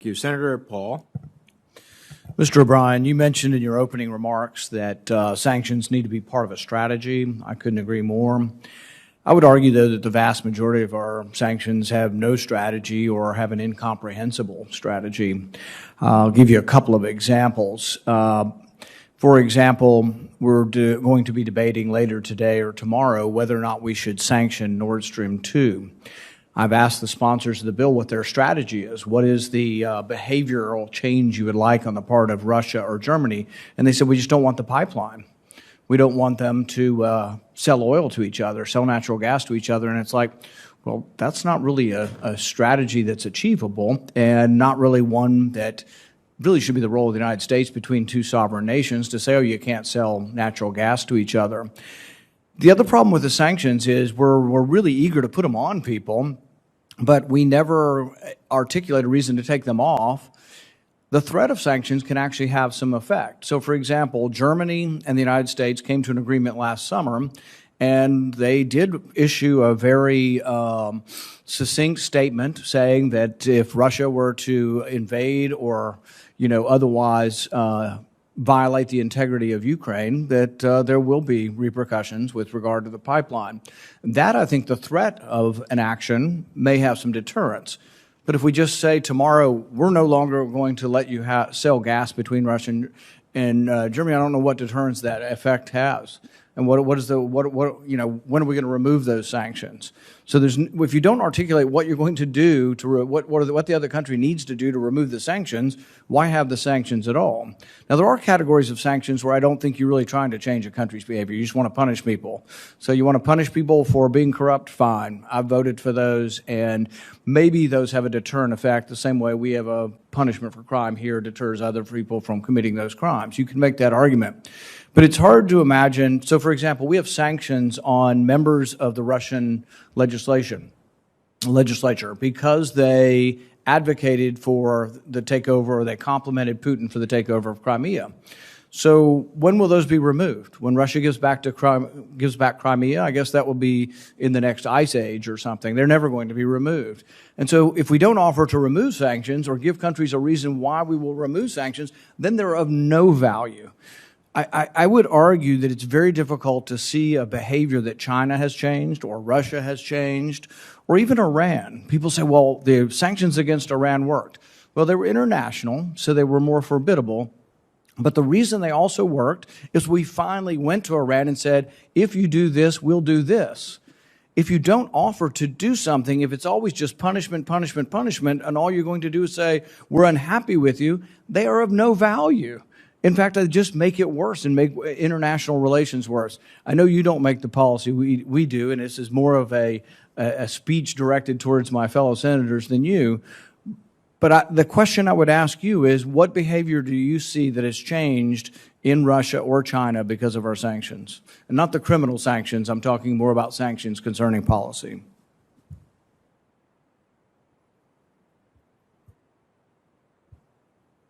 you. Senator Paul. Mr. O'Brien, you mentioned in your opening remarks that sanctions need to be part of a strategy. I couldn't agree more. I would argue, though, that the vast majority of our sanctions have no strategy or have an incomprehensible strategy. I'll give you a couple of examples. For example, we're going to be debating later today or tomorrow whether or not we should sanction Nord Stream 2. I've asked the sponsors of the bill what their strategy is. What is the behavioral change you would like on the part of Russia or Germany? And they said, we just don't want the pipeline. We don't want them to sell oil to each other, sell natural gas to each other. And it's like, well, that's not really a strategy that's achievable and not really one that really should be the role of the United States between two sovereign nations to say, oh, you can't sell natural gas to each other. The other problem with the sanctions is we're really eager to put them on people, but we never articulate a reason to take them off. The threat of sanctions can actually have some effect. So, for example, Germany and the United States came to an agreement last summer, and they did issue a very succinct statement saying that if Russia were to invade or, otherwise violate the integrity of Ukraine, that there will be repercussions with regard to the pipeline. That, I think, the threat of an action may have some deterrence. But if we just say tomorrow, we're no longer going to let you sell gas between Russia and Germany, I don't know what deterrence that effect has. And when are we going to remove those sanctions? So if you don't articulate what you're going to do what the other country needs to do to remove the sanctions, why have the sanctions at all? Now, there are categories of sanctions where I don't think you're really trying to change a country's behavior. You just want to punish people. So you want to punish people for being corrupt? Fine. I've voted for those, and maybe those have a deterrent effect the same way we have a punishment for crime here deters other people from committing those crimes. You can make that argument. But it's hard to imagine. So, for example, we have sanctions on members of the Russian legislature because they advocated for the takeover, or they complimented Putin for the takeover of Crimea. So when will those be removed? When Russia gives back Crimea, I guess that will be in the next ice age or something. They're never going to be removed. And so if we don't offer to remove sanctions or give countries a reason why we will remove sanctions, then they're of no value. I would argue that it's very difficult to see a behavior that China has changed or Russia has changed or even Iran. People say, well, the sanctions against Iran worked. Well, they were international, so they were more formidable. But the reason they also worked is we finally went to Iran and said, if you do this, we'll do this. If you don't offer to do something, if it's always just punishment, punishment, punishment, and all you're going to do is say, we're unhappy with you, they are of no value. In fact, they just make it worse and make international relations worse. I know you don't make the policy, we do, and this is more of a speech directed towards my fellow senators than you. But the question I would ask you is, what behavior do you see that has changed in Russia or China because of our sanctions? And not the criminal sanctions, I'm talking more about sanctions concerning policy.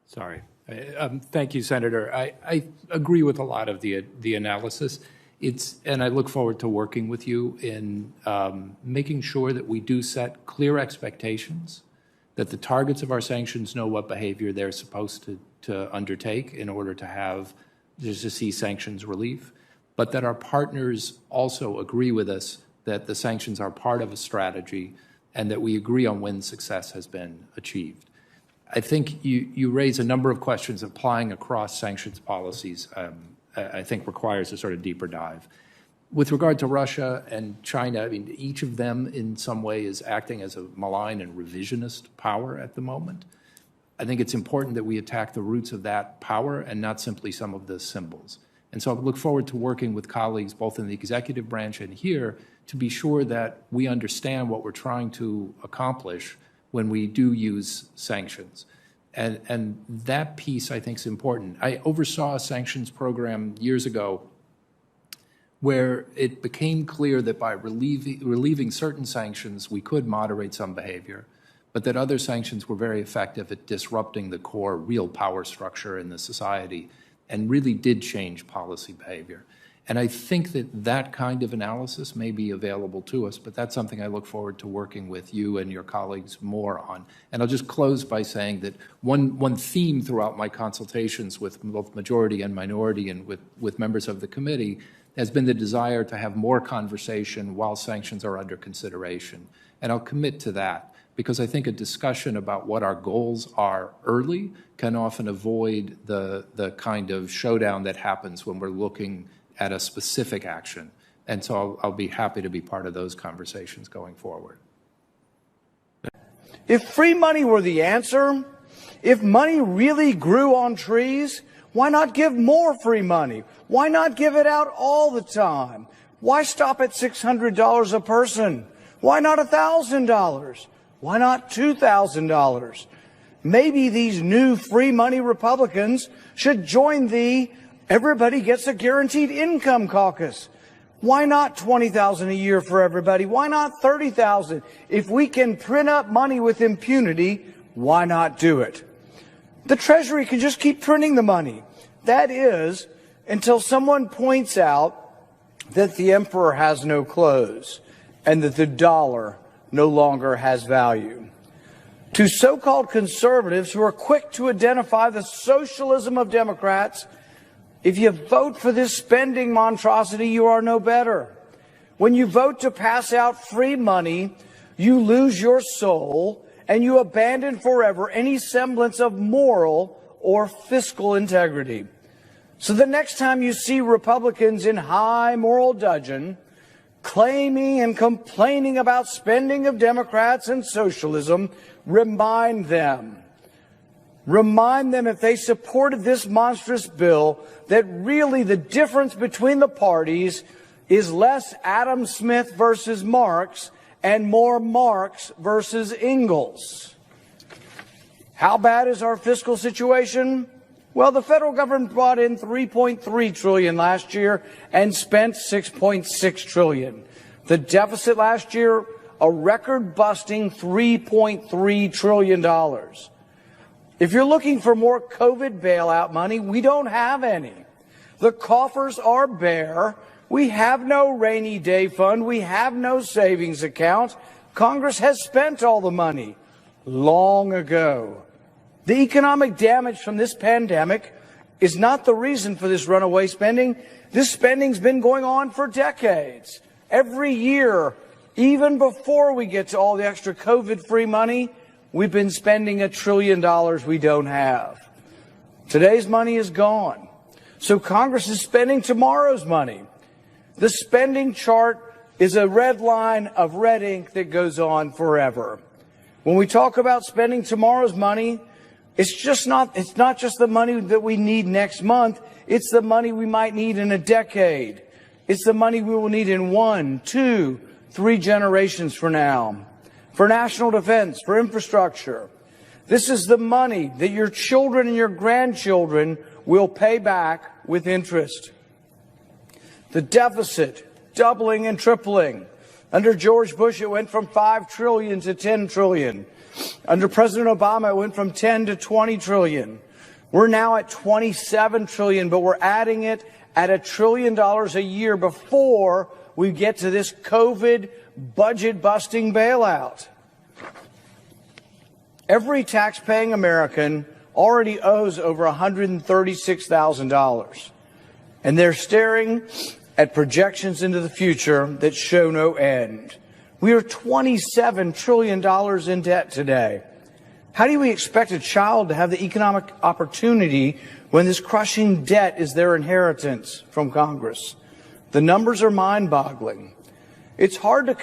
Sorry. Thank you, Senator. I agree with a lot of the analysis. And I look forward to working with you in making sure that we do set clear expectations, that the targets of our sanctions know what behavior they're supposed to undertake in order to see sanctions relief, but that our partners also agree with us that the sanctions are part of a strategy and that we agree on when success has been achieved. I think you raise a number of questions applying across sanctions policies, I think requires a sort of deeper dive. With regard to Russia and China, I mean, each of them in some way is acting as a malign and revisionist power at the moment. I think it's important that we attack the roots of that power and not simply some of the symbols. And so I look forward to working with colleagues both in the executive branch and here to be sure that we understand what we're trying to accomplish when we do use sanctions. And that piece, I think, is important. I oversaw a sanctions program years ago where it became clear that by relieving certain sanctions, we could moderate some behavior, but that other sanctions were very effective at disrupting the core real power structure in the society and really did change policy behavior. And I think that that kind of analysis may be available to us, but that's something I look forward to working with you and your colleagues more on. And I'll just close by saying that one theme throughout my consultations with both majority and minority and with members of the committee has been the desire to have more conversation while sanctions are under consideration. And I'll commit to that, because I think a discussion about what our goals are early can often avoid the kind of showdown that happens when we're looking at a specific action. And so I'll be happy to be part of those conversations going forward. If free money were the answer, if money really grew on trees, why not give more free money? Why not give it out all the time? Why stop at $600 a person? Why not $1,000? Why not $2,000? Maybe these new free money Republicans should join the Everybody Gets a Guaranteed Income caucus. Why not $20,000 a year for everybody? Why not $30,000? If we can print up money with impunity, why not do it? The Treasury can just keep printing the money. That is, until someone points out that the emperor has no clothes and that the dollar no longer has value. To so-called conservatives who are quick to identify the socialism of Democrats, if you vote for this spending monstrosity, you are no better. When you vote to pass out free money, you lose your soul and you abandon forever any semblance of moral or fiscal integrity. So the next time you see Republicans in high moral dudgeon claiming and complaining about spending of Democrats and socialism, remind them if they supported this monstrous bill that really the difference between the parties is less Adam Smith versus Marx and more Marx versus Engels. How bad is our fiscal situation? Well, the federal government brought in $3.3 trillion last year and spent $6.6 trillion. The deficit last year, a record-busting $3.3 trillion. If you're looking for more COVID bailout money, we don't have any. The coffers are bare. We have no rainy day fund. We have no savings account. Congress has spent all the money long ago. The economic damage from this pandemic is not the reason for this runaway spending. This spending's been going on for decades. Every year, even before we get to all the extra COVID-free money, we've been spending $1 trillion we don't have. Today's money is gone. So Congress is spending tomorrow's money. The spending chart is a red line of red ink that goes on forever. When we talk about spending tomorrow's money, it's not just the money that we need next month. It's the money we might need in a decade. It's the money we will need in 1, 2, 3 generations from now. For national defense, for infrastructure. This is the money that your children and your grandchildren will pay back with interest. The deficit doubling and tripling. Under George Bush, it went from $5 trillion to $10 trillion. Under President Obama, it went from 10 to 20 trillion. We're now at 27 trillion, but we're adding it at $1 trillion a year before we get to this COVID budget-busting bailout. Every tax-paying American already owes over $136,000, and they're staring at projections into the future that show no end. We are $27 trillion in debt today. How do we expect a child to have the economic opportunity when this crushing debt is their inheritance from Congress? The numbers are mind-boggling. It's hard to